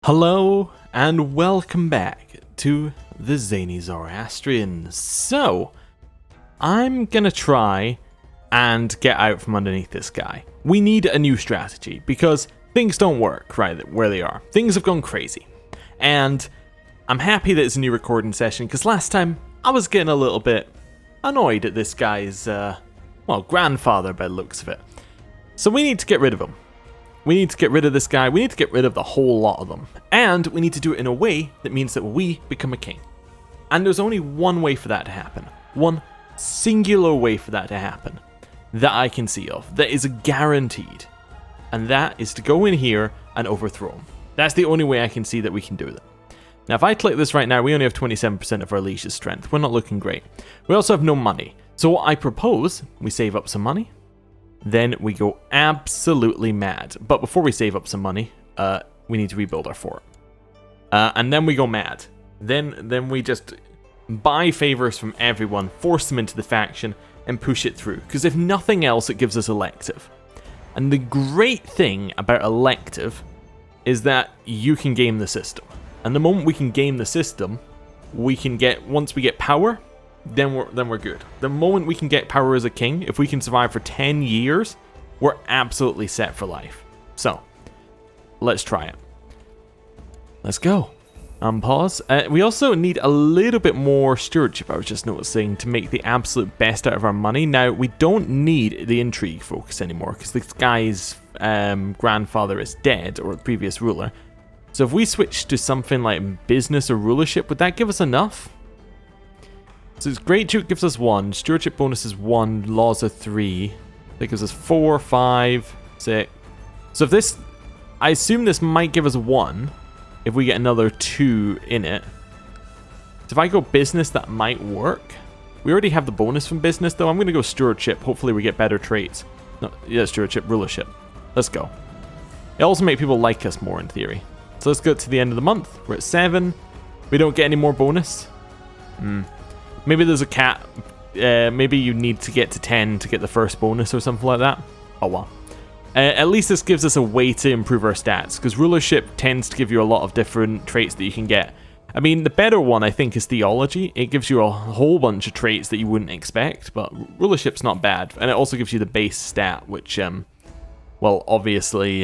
Hello and welcome back to the Zany Zoroastrians. So, I'm gonna try and get out from underneath this guy. We need a new strategy because things don't work right where they are. Things have gone crazy. And I'm happy that it's a new recording session because last time I was getting a little bit annoyed at this guy's, grandfather by the looks of it. So we need to get rid of him. We need to get rid of this guy, we need to get rid of the whole lot of them. And we need to do it in a way that means that we become a king. And there's only one way for that to happen. One singular way for that to happen. That I can see of. That is guaranteed. And that is to go in here and overthrow him. That's the only way I can see that we can do that. Now if I click this right now, we only have 27% of our leash's strength. We're not looking great. We also have no money. So what I propose, we save up some money. Then we go absolutely mad. But before we save up some money, we need to rebuild our fort. And then we go mad. Then we just buy favors from everyone, force them into the faction, and push it through. Because if nothing else, it gives us elective. And the great thing about elective is that you can game the system. And the moment we can game the system, we can get, once we get power, then we're good. The moment we can get power as a king, if we can survive for 10 years, we're absolutely set for life. So, let's try it. Let's go. Pause. We also need a little bit more stewardship, I was just noticing, to make the absolute best out of our money. Now, we don't need the intrigue focus anymore, because this guy's grandfather is dead, or the previous ruler. So if we switch to something like business or rulership, would that give us enough? So it's Great Duke gives us 1, Stewardship bonus is 1, Laws are 3. That gives us 4, 5, 6. So if this, I assume this might give us 1, if we get another 2 in it. So if I go business, that might work. We already have the bonus from business though. I'm going to go Stewardship, hopefully we get better traits. No, yeah, Stewardship, Rulership. Let's go. It also makes people like us more in theory. So let's go to the end of the month. We're at 7. We don't get any more bonus. Maybe there's a cap. Maybe you need to get to 10 to get the first bonus or something like that. Oh well. At least this gives us a way to improve our stats, because rulership tends to give you a lot of different traits that you can get. I mean, the better one I think is theology. It gives you a whole bunch of traits that you wouldn't expect, but rulership's not bad. And it also gives you the base stat, which, well, obviously,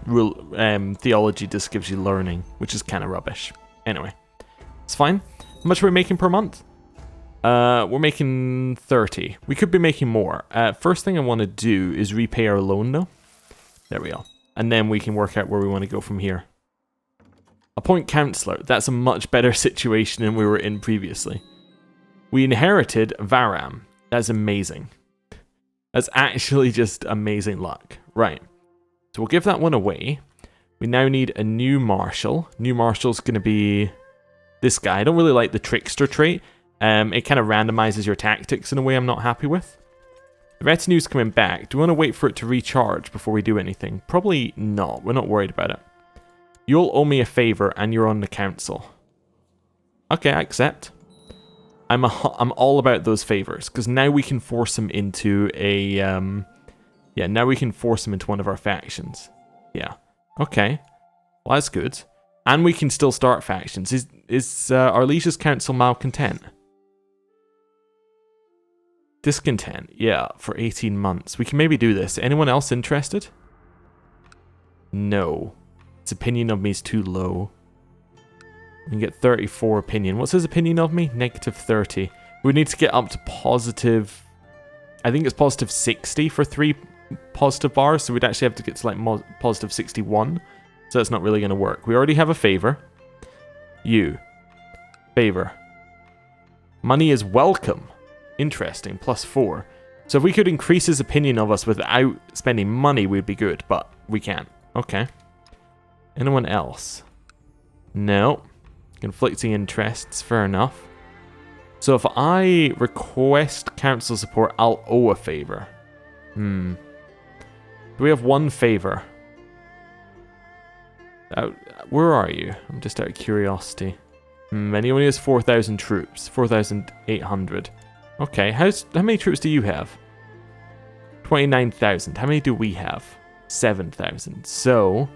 theology just gives you learning, which is kind of rubbish. Anyway, it's fine. How much are we making per month? We're making 30. We could be making more. First thing I want to do is repay our loan though. There we go. And then we can work out where we want to go from here. Appoint counselor. That's a much better situation than we were in previously. We inherited Varam. That's amazing. That's actually just amazing luck. Right. So we'll give that one away. We now need a new marshal. New marshal's going to be this guy. I don't really like the trickster trait. It kind of randomizes your tactics in a way I'm not happy with. The retinue's coming back. Do we want to wait for it to recharge before we do anything? Probably not. We're not worried about it. You'll owe me a favor and you're on the council. Okay, I accept. I'm all about those favors, because now we can force him into a... now we can force him into one of our factions. Yeah. Okay. Well, that's good. And we can still start factions. Is our Liege's council malcontent? Discontent, yeah, for 18 months. We can maybe do this. Anyone else interested? No. His opinion of me is too low. We can get 34 opinion. What's his opinion of me? Negative 30. We need to get up to positive... I think it's positive 60 for 3 positive bars, so we'd actually have to get to like positive 61. So that's not really going to work. We already have a favor. You. Favor. Money is welcome. Interesting. +4. So if we could increase his opinion of us without spending money, we'd be good. But we can't. Okay. Anyone else? No. Conflicting interests. Fair enough. So if I request council support, I'll owe a favor. Do we have one favor? Where are you? I'm just out of curiosity. And he only has 4,000 troops. 4,800. Okay, how many troops do you have? 29,000. How many do we have? 7,000. So,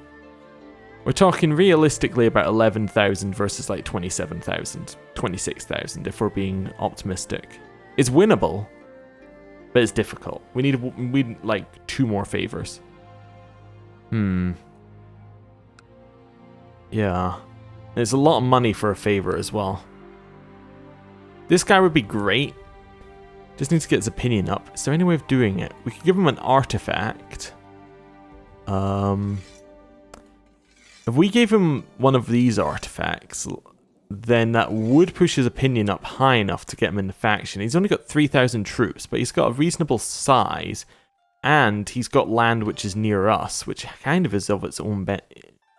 We're talking realistically about 11,000 versus like 27,000, 26,000 if we're being optimistic. It's winnable, but it's difficult. We need like 2 more favors. Yeah. There's a lot of money for a favor as well. This guy would be great. Just need to get his opinion up. Is there any way of doing it? We could give him an artifact. If we gave him one of these artifacts, then that would push his opinion up high enough to get him in the faction. He's only got 3,000 troops, but he's got a reasonable size, and he's got land which is near us, which kind of is of its own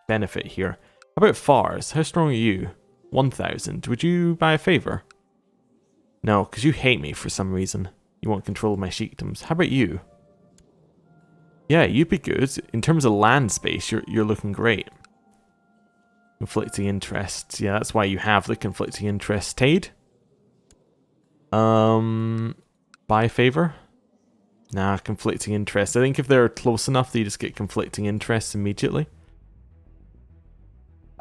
benefit here. How about Fars? How strong are you? 1,000. Would you buy a favor? No, because you hate me for some reason. You want control of my sheikdoms. How about you? Yeah, you'd be good. In terms of land space, you're looking great. Conflicting interests. Yeah, that's why you have the conflicting interests. Tade? Buy a favor? Nah, conflicting interests. I think if they're close enough, they just get conflicting interests immediately.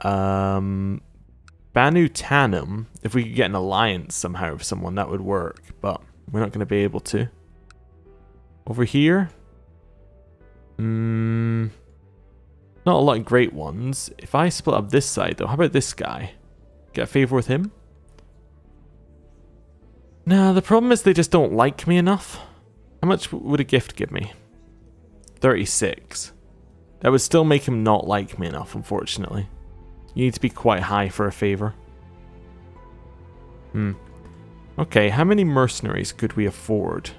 Banu Tanum. If we could get an alliance somehow with someone, that would work. But we're not going to be able to. Over here? Not a lot of great ones. If I split up this side though, how about this guy? Get a favor with him? Nah, the problem is they just don't like me enough. How much would a gift give me? 36. That would still make him not like me enough, unfortunately. You need to be quite high for a favor. Okay, how many mercenaries could we afford?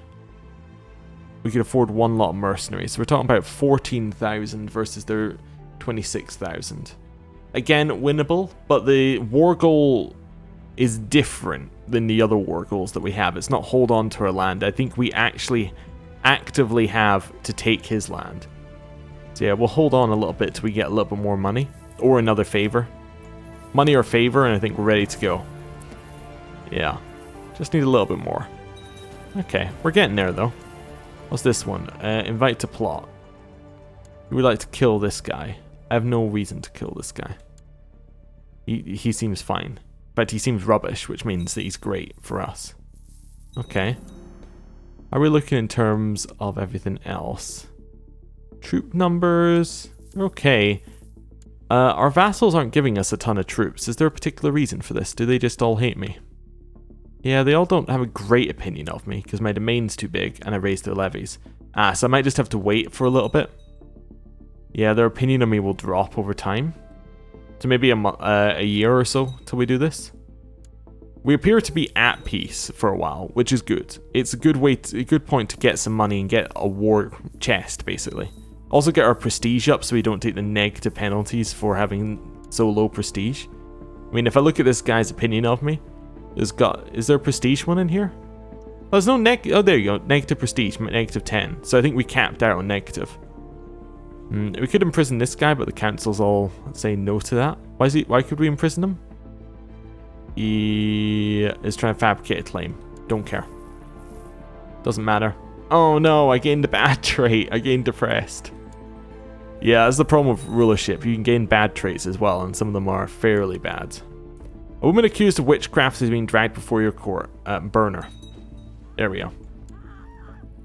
We could afford 1 lot of mercenaries. So we're talking about 14,000 versus their 26,000. Again, winnable, but the war goal is different than the other war goals that we have. It's not hold on to our land. I think we actually actively have to take his land. So yeah, we'll hold on a little bit till we get a little bit more money. Or another favor. Money or favor, and I think we're ready to go. Yeah, just need a little bit more. Okay, we're getting there though. What's this one? Invite to plot. We would like to kill this guy. I have no reason to kill this guy. He seems fine. But he seems rubbish, which means that he's great for us. Okay. Are we looking in terms of everything else? Troop numbers. Okay. Our vassals aren't giving us a ton of troops. Is there a particular reason for this? Do they just all hate me? Yeah, they all don't have a great opinion of me because my domain's too big and I raised their levies. So I might just have to wait for a little bit. Yeah, their opinion of me will drop over time. So maybe a year or so till we do this. We appear to be at peace for a while, which is good. It's a good point to get some money and get a war chest, basically. Also get our prestige up so we don't take the negative penalties for having so low prestige. I mean, if I look at this guy's opinion of me, is there a prestige one in here? Oh, there's no oh, there you go. Negative prestige, negative 10. So I think we capped out on negative. We could imprison this guy, but the council's all saying no to that. Why could we imprison him? He is trying to fabricate a claim. Don't care. Doesn't matter. Oh no, I gained a bad trait. I gained depressed. Yeah, that's the problem with rulership. You can gain bad traits as well, and some of them are fairly bad. A woman accused of witchcraft is being dragged before your court. Burner. There we go.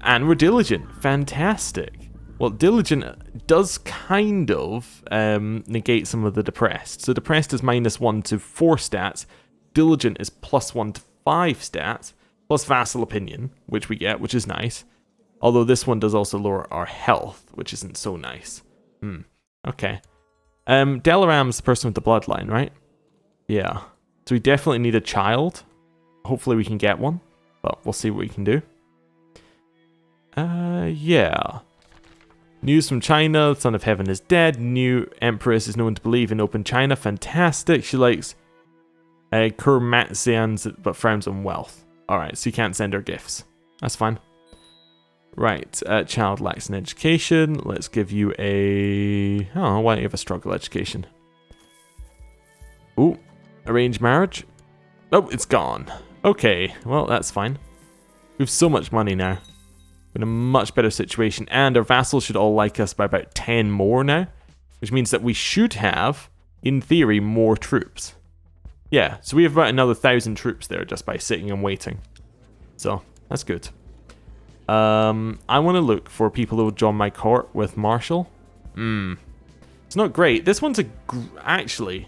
And we're diligent. Fantastic. Well, diligent does kind of negate some of the depressed. So depressed is -1 to 4 stats. Diligent is +1 to 5 stats. Plus vassal opinion, which we get, which is nice. Although this one does also lower our health, which isn't so nice. Okay. Delaram's the person with the bloodline, right? Yeah. So we definitely need a child. Hopefully we can get one. But we'll see what we can do. Yeah. News from China, the Son of Heaven is dead. New Empress is known to believe in open China. Fantastic. She likes Kurmatzians, but frowns on wealth. Alright, so you can't send her gifts. That's fine. Right, child lacks an education. Let's give you a... Oh, why don't you have a struggle education? Ooh, arranged marriage. Oh, it's gone. Okay, well, that's fine. We have so much money now. We're in a much better situation, and our vassals should all like us by about 10 more now. which means that we should have, in theory, more troops. Yeah, so we have about another 1,000 troops there just by sitting and waiting. So, that's good. I want to look for people who will join my court with Marshal. It's not great. This one's actually...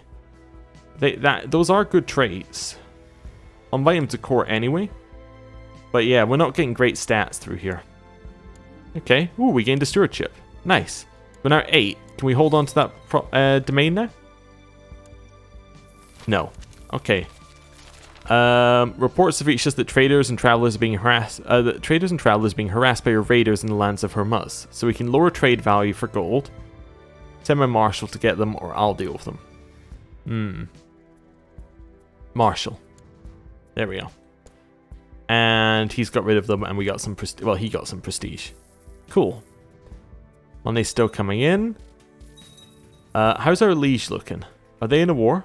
those are good traits. I'll invite him to court anyway. But yeah, we're not getting great stats through here. Okay. Ooh, we gained a stewardship. Nice. We're now 8. Can we hold on to that domain now? No. Okay. Reports have reached us that traders and travelers are being harassed. By your raiders in the lands of Hermuz. So we can lower trade value for gold. Send my marshal to get them, or I'll deal with them. Marshal. There we go. And he's got rid of them, and we got some prestige. Well, he got some prestige. Cool. Money's still coming in. How's our liege looking? Are they in a war?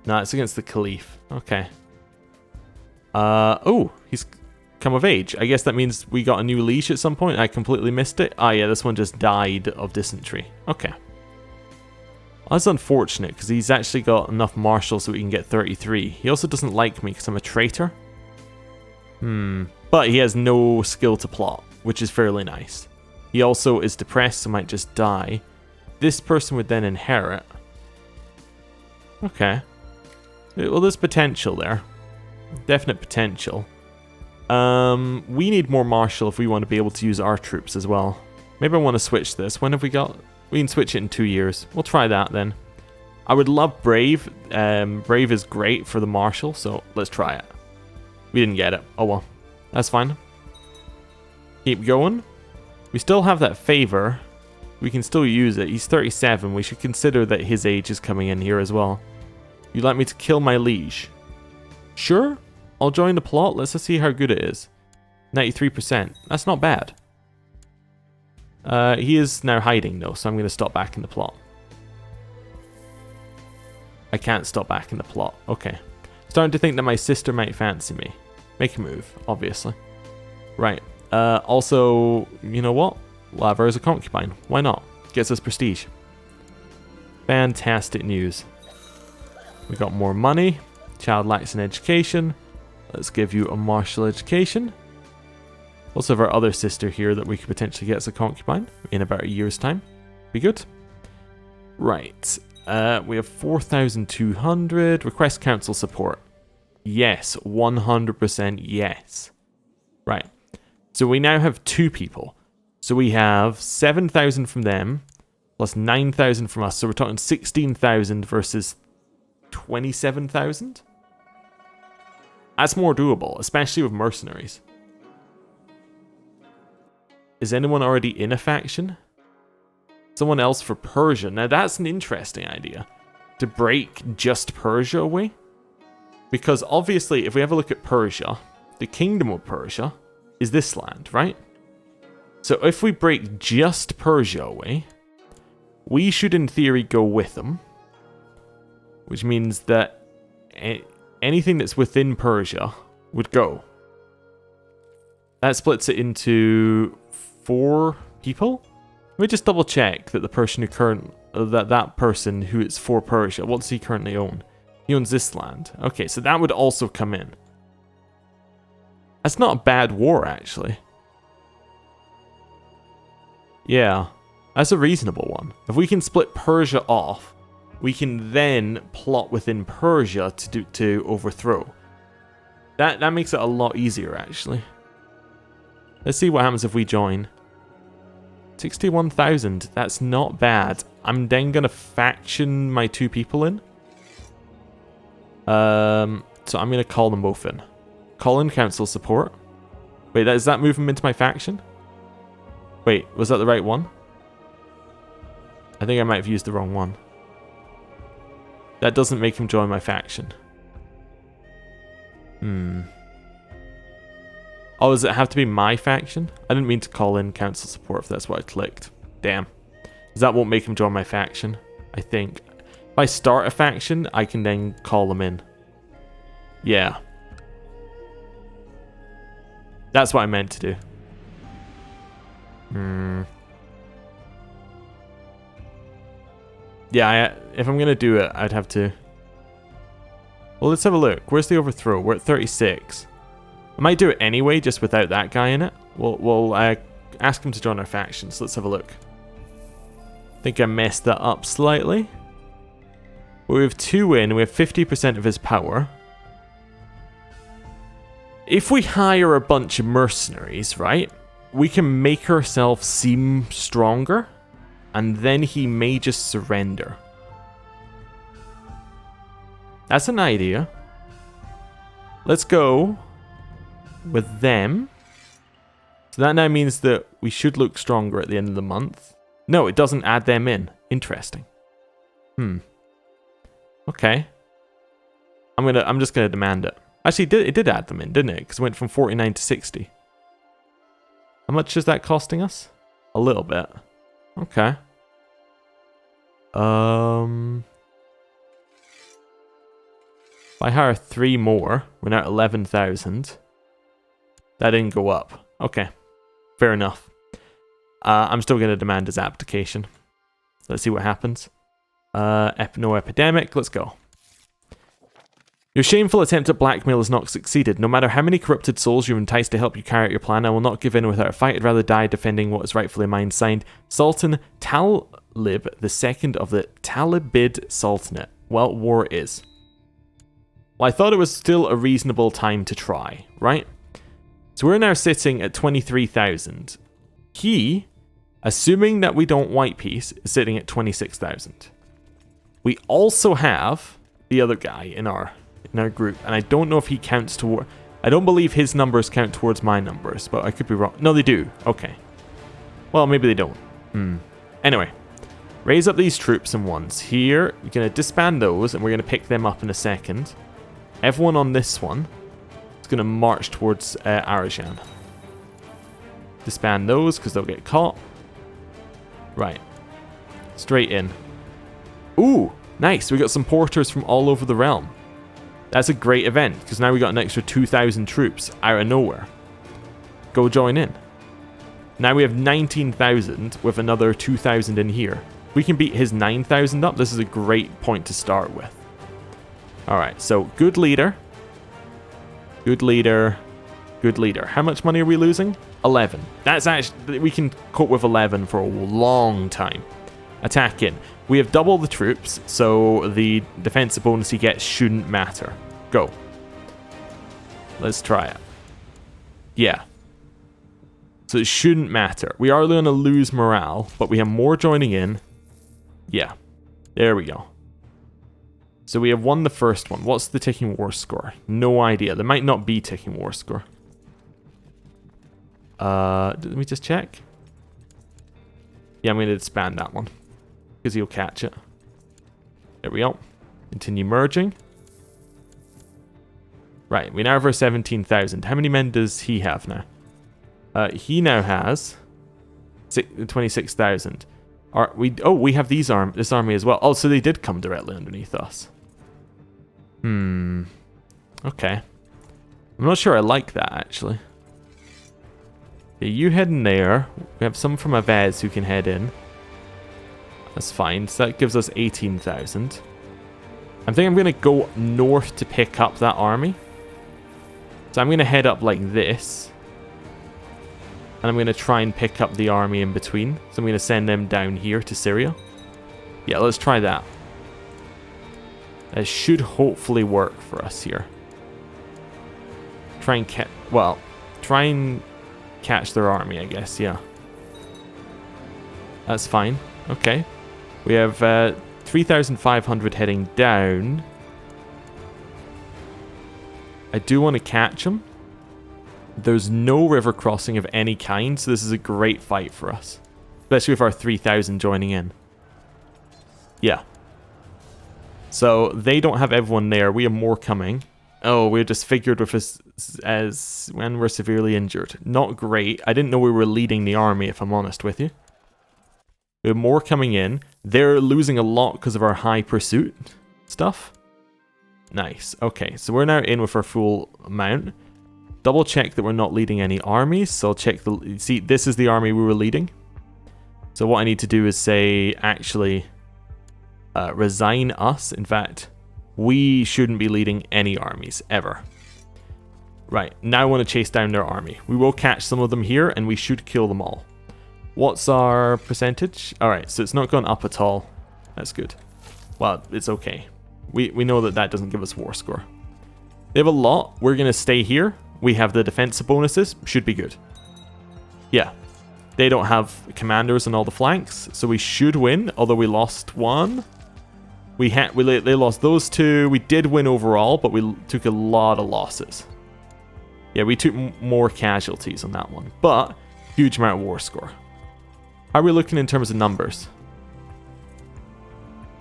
No, it's against the Caliph. Okay. Oh, he's come of age. I guess that means we got a new liege at some point. I completely missed it. Ah, yeah, this one just died of dysentery. Okay. Well, that's unfortunate, because he's actually got enough marshals so we can get 33. He also doesn't like me because I'm a traitor. But he has no skill to plot, which is fairly nice. He also is depressed, so might just die. This person would then inherit. Okay. Well, there's potential there. Definite potential. We need more marshal if we want to be able to use our troops as well. Maybe I want to switch this. When have we got... We can switch it in 2 years. We'll try that then. I would love Brave. Brave is great for the marshal, so let's try it. We didn't get it. Oh well. That's fine. Keep going. We still have that favor. We can still use it. He's 37. We should consider that his age is coming in here as well. You'd like me to kill my liege? Sure. I'll join the plot. Let's just see how good it is. 93%. That's not bad. He is now hiding though, so I'm going to stop back in the plot. I can't stop back in the plot. Okay. Starting to think that my sister might fancy me. Make a move, obviously. Right. Also, you know what? We'll have her as a concubine. Why not? Gets us prestige. Fantastic news. We got more money. Child lacks in education. Let's give you a martial education. Also have our other sister here that we could potentially get as a concubine in about a year's time. Be good. Right. We have 4,200. Request council support. Yes. 100% yes. Right. So we now have 2 people. So we have 7,000 from them. Plus 9,000 from us. So we're talking 16,000 versus 27,000. That's more doable. Especially with mercenaries. Is anyone already in a faction? Someone else for Persia. Now that's an interesting idea. To break just Persia away. Because obviously if we have a look at Persia, the kingdom of Persia is this land, right? So if we break just Persia away, we should in theory go with them. Which means that anything that's within Persia would go. That splits it into 4 people. Let me just double check that the person who that person who is for Persia, what does he currently own? He owns this land. Okay, so that would also come in. That's not a bad war, actually. Yeah, that's a reasonable one. If we can split Persia off, we can then plot within Persia to overthrow. That makes it a lot easier, actually. Let's see what happens if we join. 61,000. That's not bad. I'm then going to faction my 2 people in. So I'm going to call them both in. Call in council support. Wait, does that move them into my faction? Wait, was that the right one? I think I might have used the wrong one. That doesn't make him join my faction. Oh, does it have to be my faction? I didn't mean to call in council support if that's what I clicked. Damn. That won't make him join my faction, I think. If I start a faction, I can then call them in. Yeah. That's what I meant to do. Yeah, if I'm going to do it, I'd have to... Well, let's have a look. Where's the overthrow? We're at 36. I might do it anyway, just without that guy in it. We'll ask him to join our factions. Let's have a look. I think I messed that up slightly. But we have 2 in, we have 50% of his power. If we hire a bunch of mercenaries, right, we can make ourselves seem stronger, and then he may just surrender. That's an idea. Let's go with them. So that now means that we should look stronger at the end of the month. No, it doesn't add them in. Interesting. Okay. I'm just gonna demand it. Actually, it did add them in, didn't it? Because it went from 49 to 60. How much is that costing us? A little bit. Okay. If I hire 3 more, we're now at 11,000. That didn't go up. Okay. Fair enough. I'm still going to demand his abdication. Let's see what happens. No epidemic. Let's go. Your shameful attempt at blackmail has not succeeded. No matter how many corrupted souls you've enticed to help you carry out your plan, I will not give in without a fight. I'd rather die defending what is rightfully mine. Signed, Sultan Talib II of the Talibid Sultanate. Well, war is. Well, I thought it was still a reasonable time to try, right? So we're now sitting at 23,000. He, assuming that we don't white peace, is sitting at 26,000. We also have the other guy in our group, and I don't know if he counts toward... I don't believe his numbers count towards my numbers, but I could be wrong. No, they do. Okay. Well, maybe they don't. Anyway, raise up these troops in ones. Here, we're going to disband those, and we're going to pick them up in a second. Everyone on this one is going to march towards Arajan. Disband those, because they'll get caught. Right. Straight in. Ooh, nice. We got some porters from all over the realm. That's a great event, because now we got an extra 2,000 troops out of nowhere. Go join in. Now we have 19,000 with another 2,000 in here. We can beat his 9,000 up. This is a great point to start with. Alright, so good leader. Good leader. Good leader. How much money are we losing? 11. That's actually... We can cope with 11 for a long time. Attack in. We have double the troops, so the defensive bonus he gets shouldn't matter. Go. Let's try it. Yeah. So it shouldn't matter. We are going to lose morale, but we have more joining in. Yeah. There we go. So we have won the first one. What's the ticking war score? No idea. There might not be ticking war score. Let me just check. Yeah, I'm going to disband that one, because he'll catch it. There we go. Continue merging. Right, we now have our 17,000. How many men does he have now? He now has 26,000. We have this army as well. Oh, so they did come directly underneath us. Okay. I'm not sure I like that, actually. Okay, you head in there. We have some from Avez who can head in. That's fine. So that gives us 18,000. I think I'm going to go north to pick up that army. So I'm going to head up like this. And I'm going to try and pick up the army in between. So I'm going to send them down here to Syria. Yeah, let's try that. It should hopefully work for us here. Try and catch their army, I guess, yeah. That's fine. Okay. We have 3,500 heading down. I do want to catch them. There's no river crossing of any kind, so this is a great fight for us. Especially with our 3,000 joining in. Yeah. So they don't have everyone there. We have more coming. Oh, we're disfigured with us as when we're severely injured. Not great. I didn't know we were leading the army, if I'm honest with you. We have more coming in. They're losing a lot because of our high pursuit stuff. Nice. Okay, so we're now in with our full amount. Double check that we're not leading any armies. So I'll check the... See, this is the army we were leading. So what I need to do is say, actually... resign us. In fact, we shouldn't be leading any armies, ever. Right, now I want to chase down their army. We will catch some of them here, and we should kill them all. What's our percentage? Alright, so it's not gone up at all. That's good. Well, it's okay. We know that that doesn't give us war score. They have a lot. We're going to stay here. We have the defensive bonuses. Should be good. Yeah. They don't have commanders on all the flanks, so we should win, although we lost one. They lost those two. We did win overall, but we took a lot of losses. Yeah, we took more casualties on that one, but huge amount of war score. How are we looking in terms of numbers?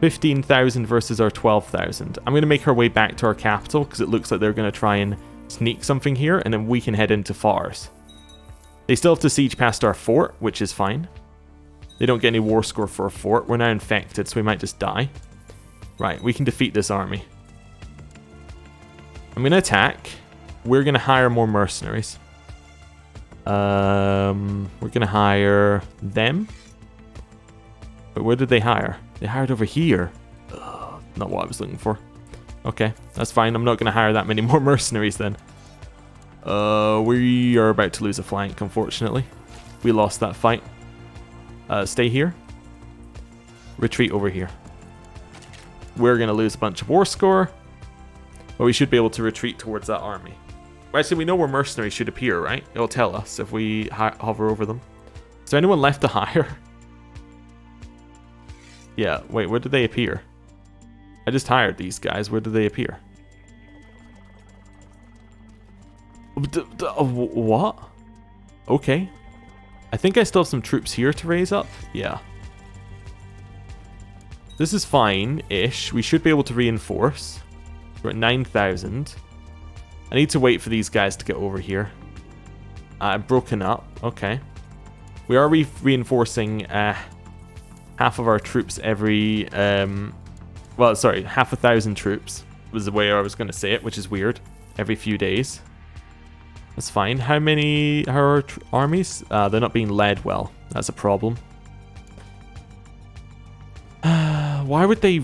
15,000 versus our 12,000. I'm going to make our way back to our capital because it looks like they're going to try and sneak something here, and then we can head into Fars. They still have to siege past our fort, which is fine. They don't get any war score for a fort. We're now infected, so we might just die. Right, we can defeat this army. I'm going to attack. We're going to hire more mercenaries. We're going to hire them. But where did they hire? They hired over here. Ugh, not what I was looking for. Okay, that's fine. I'm not going to hire that many more mercenaries then. We are about to lose a flank, unfortunately. We lost that fight. Stay here. Retreat over here. We're going to lose a bunch of war score, but we should be able to retreat towards that army. Actually, we know where mercenaries should appear, right? It'll tell us if we hover over them. Is there anyone left to hire? Yeah, wait, where did they appear? I just hired these guys. Where did they appear? What? Okay. I think I still have some troops here to raise up. Yeah. This is fine-ish. We should be able to reinforce. We're at 9,000. I need to wait for these guys to get over here. Broken up. Okay. We are reinforcing half of our troops every... well, sorry, 1,000 troops was the way I was going to say it, which is weird. Every few days. That's fine. How many are our armies? They're not being led well. That's a problem. Why would they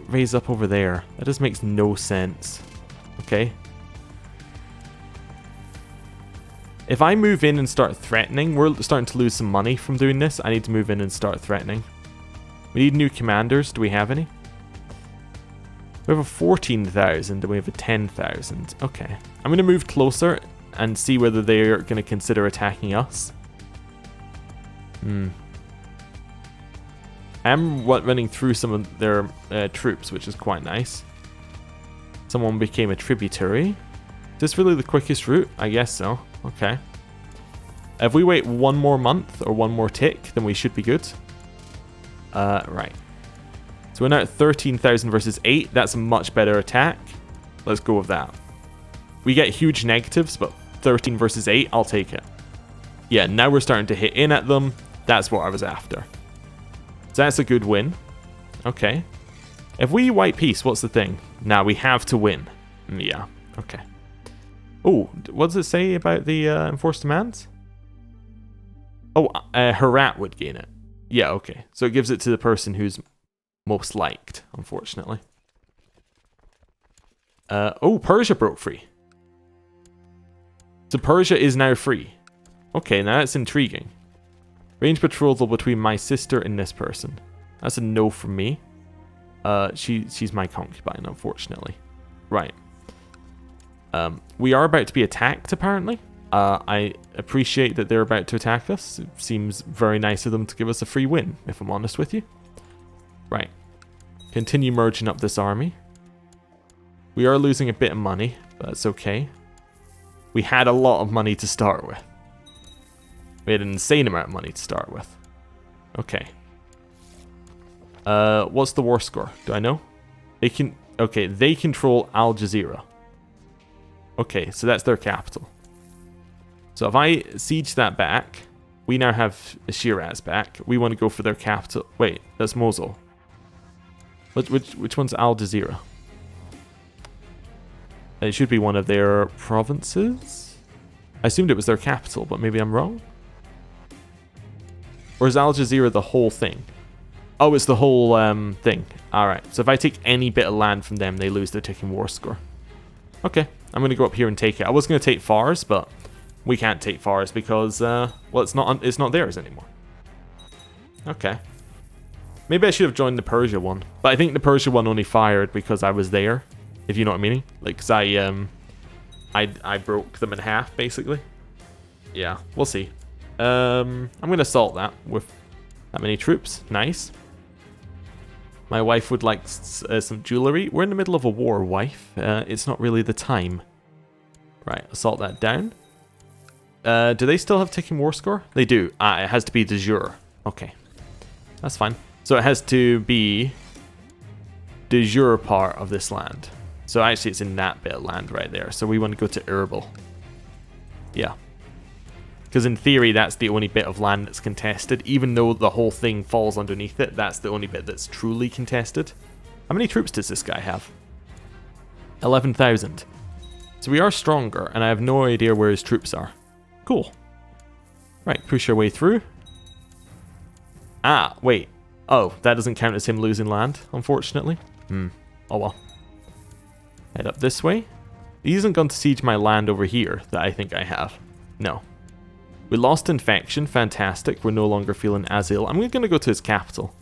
raise up over there? That just makes no sense. Okay. If I move in and start threatening, we're starting to lose some money from doing this. I need to move in and start threatening. We need new commanders. Do we have any? We have a 14,000 and we have a 10,000. Okay. I'm going to move closer and see whether they're going to consider attacking us. I'm running through some of their troops, which is quite nice. Someone became a tributary. Is this really the quickest route? I guess so. Okay. If we wait one more month or one more tick, then we should be good. Right. So we're now at 13,000 versus 8. That's a much better attack. Let's go with that. We get huge negatives, but 13 versus 8, I'll take it. Yeah, now we're starting to hit in at them. That's what I was after. So that's a good win. Okay. If we white peace, what's the thing? Now we have to win. Yeah, okay. Oh, what does it say about the enforced demands? Oh, Herat would gain it. Yeah, okay. So it gives it to the person who's most liked, unfortunately. Oh, Persia broke free. So Persia is now free. Okay, now that's intriguing. Range betrothal between my sister and this person. That's a no from me. She's my concubine, unfortunately. Right. We are about to be attacked, apparently. I appreciate that they're about to attack us. It seems very nice of them to give us a free win, if I'm honest with you. Right. Continue merging up this army. We are losing a bit of money, but that's okay. We had a lot of money to start with. We had an insane amount of money to start with. Okay. What's the war score? Do I know? Okay, they control Al Jazeera. Okay, so that's their capital. So if I siege that back, we now have Shiraz back. We want to go for their capital. Wait, that's Mosul. Which one's Al Jazeera? It should be one of their provinces. I assumed it was their capital, but maybe I'm wrong. Or is Al Jazeera the whole thing? Oh, it's the whole thing. Alright, so if I take any bit of land from them, they lose their ticking war score. Okay, I'm going to go up here and take it. I was going to take Fars, but we can't take Fars because, well, it's not theirs anymore. Okay. Maybe I should have joined the Persia one. But I think the Persia one only fired because I was there, if you know what I mean. Like, because I broke them in half, basically. Yeah, we'll see. I'm going to assault that with that many troops. Nice. My wife would like some jewelry. We're in the middle of a war, wife. It's not really the time. Right, assault that down. Do they still have ticking war score? They do. It has to be de jure. Okay. That's fine. So it has to be de jure part of this land. So actually it's in that bit of land right there. So we want to go to Herbal. Yeah. Because in theory that's the only bit of land that's contested. Even though the whole thing falls underneath it, that's the only bit that's truly contested. How many troops does this guy have? 11,000. So we are stronger, and I have no idea where his troops are. Cool. Right, push our way through. Ah, wait. Oh, that doesn't count as him losing land, unfortunately. Oh well. Head up this way. He hasn't gone to siege my land over here that I think I have. No. We lost infection. Fantastic. We're no longer feeling as ill. I'm going to go to his capital.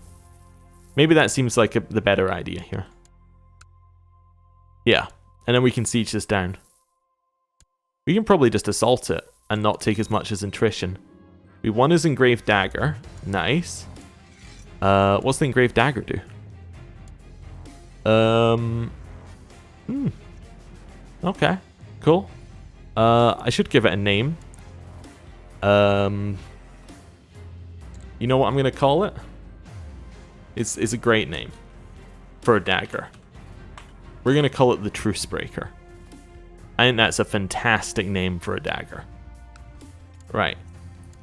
Maybe that seems like the better idea here. Yeah. And then we can siege this down. We can probably just assault it and not take as much as attrition. We won his engraved dagger. Nice. What's the engraved dagger do? Okay. Cool. I should give it a name. You know what I'm gonna call it? It's a great name for a dagger. We're gonna call it the Truce Breaker. I think that's a fantastic name for a dagger. Right.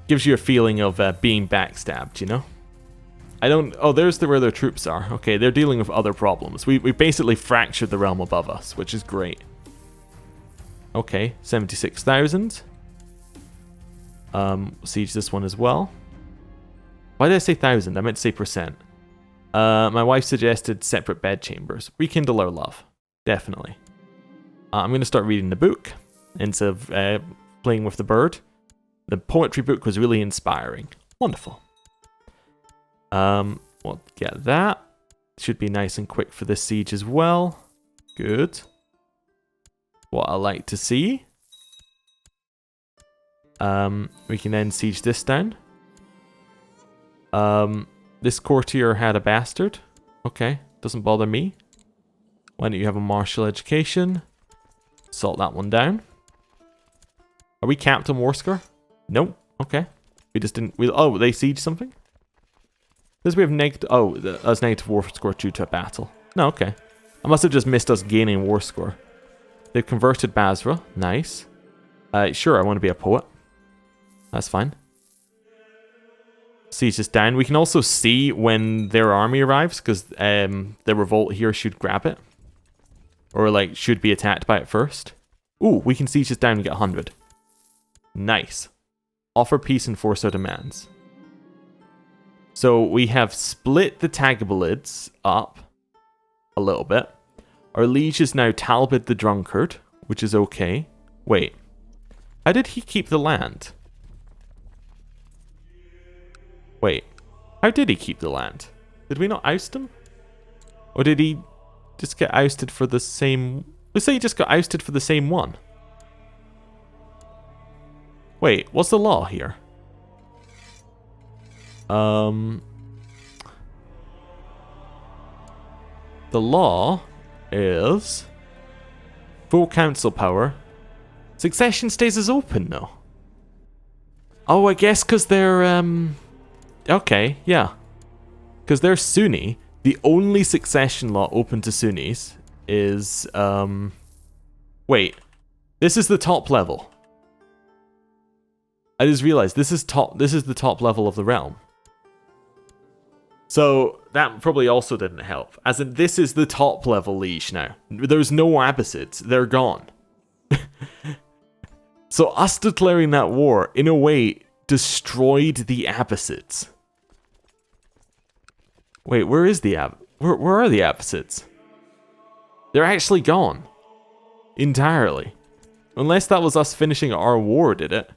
Gives you a feeling of being backstabbed, you know? I don't... Oh, there's where their troops are. Okay, they're dealing with other problems. We basically fractured the realm above us, which is great. Okay, 76,000. Siege this one as well. Why did I say 1,000? I meant to say percent. My wife suggested separate bed chambers. Rekindle our love. Definitely. I'm going to start reading the book instead of playing with the bird. The poetry book was really inspiring. Wonderful. We'll get that. Should be nice and quick for this siege as well. Good. What I like to see. We can then siege this down. This courtier had a bastard. Okay, doesn't bother me. Why don't you have a martial education? Salt that one down. Are we capped on war score? Nope. Okay. We just didn't... oh, they siege something? Does we have negative... Oh, that's negative war score due to a battle. No, okay. I must have just missed us gaining war score. They've converted Basra. Nice. Sure, I want to be a poet. That's fine. Siege this down. We can also see when their army arrives, because the revolt here should grab it. Or, like, should be attacked by it first. Ooh, we can siege this down and get 100. Nice. Offer peace and force our demands. So, we have split the Tagabilids up a little bit. Our liege is now Talbot the Drunkard, which is okay. Wait. How did he keep the land? Wait. How did he keep the land? Did we not oust him? Or did he just get ousted for the same... Let's say he just got ousted for the same one. Wait, what's the law here? The law is... Full council power. Succession stays as open, though. Oh, I guess because they're... Okay, yeah. Because they're Sunni. The only succession law open to Sunnis is... Wait. This is the top level. I just realized this is the top level of the realm. So that probably also didn't help. As in, this is the top level liege now. There's no Abbasids. They're gone. So us declaring that war, in a way, destroyed the Abbasids. Wait, where is the where are the Abbasids? They're actually gone. Entirely. Unless that was us finishing our war, did it?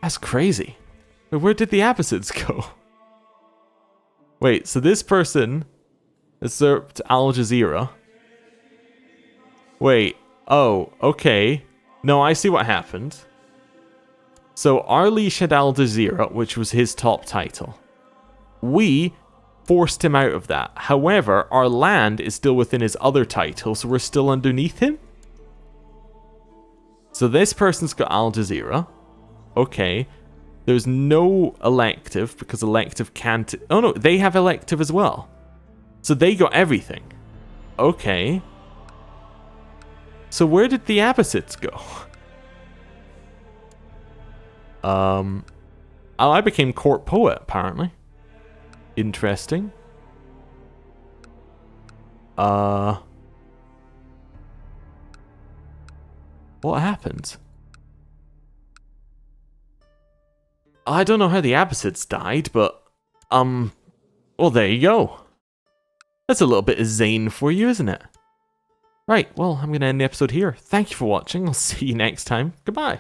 That's crazy. Wait, where did the Abbasids go? Wait, so this person usurped Al Jazeera. Wait, oh, okay. No, I see what happened. So our liege had Al Jazeera, which was his top title. We forced him out of that. However, our land is still within his other title, so we're still underneath him? So this person's got Al Jazeera. Okay. There's no elective, because elective can't... Oh no, they have elective as well. So they got everything. Okay. So where did the Abbasids go? Oh, I became court poet, apparently. Interesting. What happened? I don't know how the Abbasids died, but, well, there you go. That's a little bit of Zane for you, isn't it? Right, well, I'm going to end the episode here. Thank you for watching. I'll see you next time. Goodbye.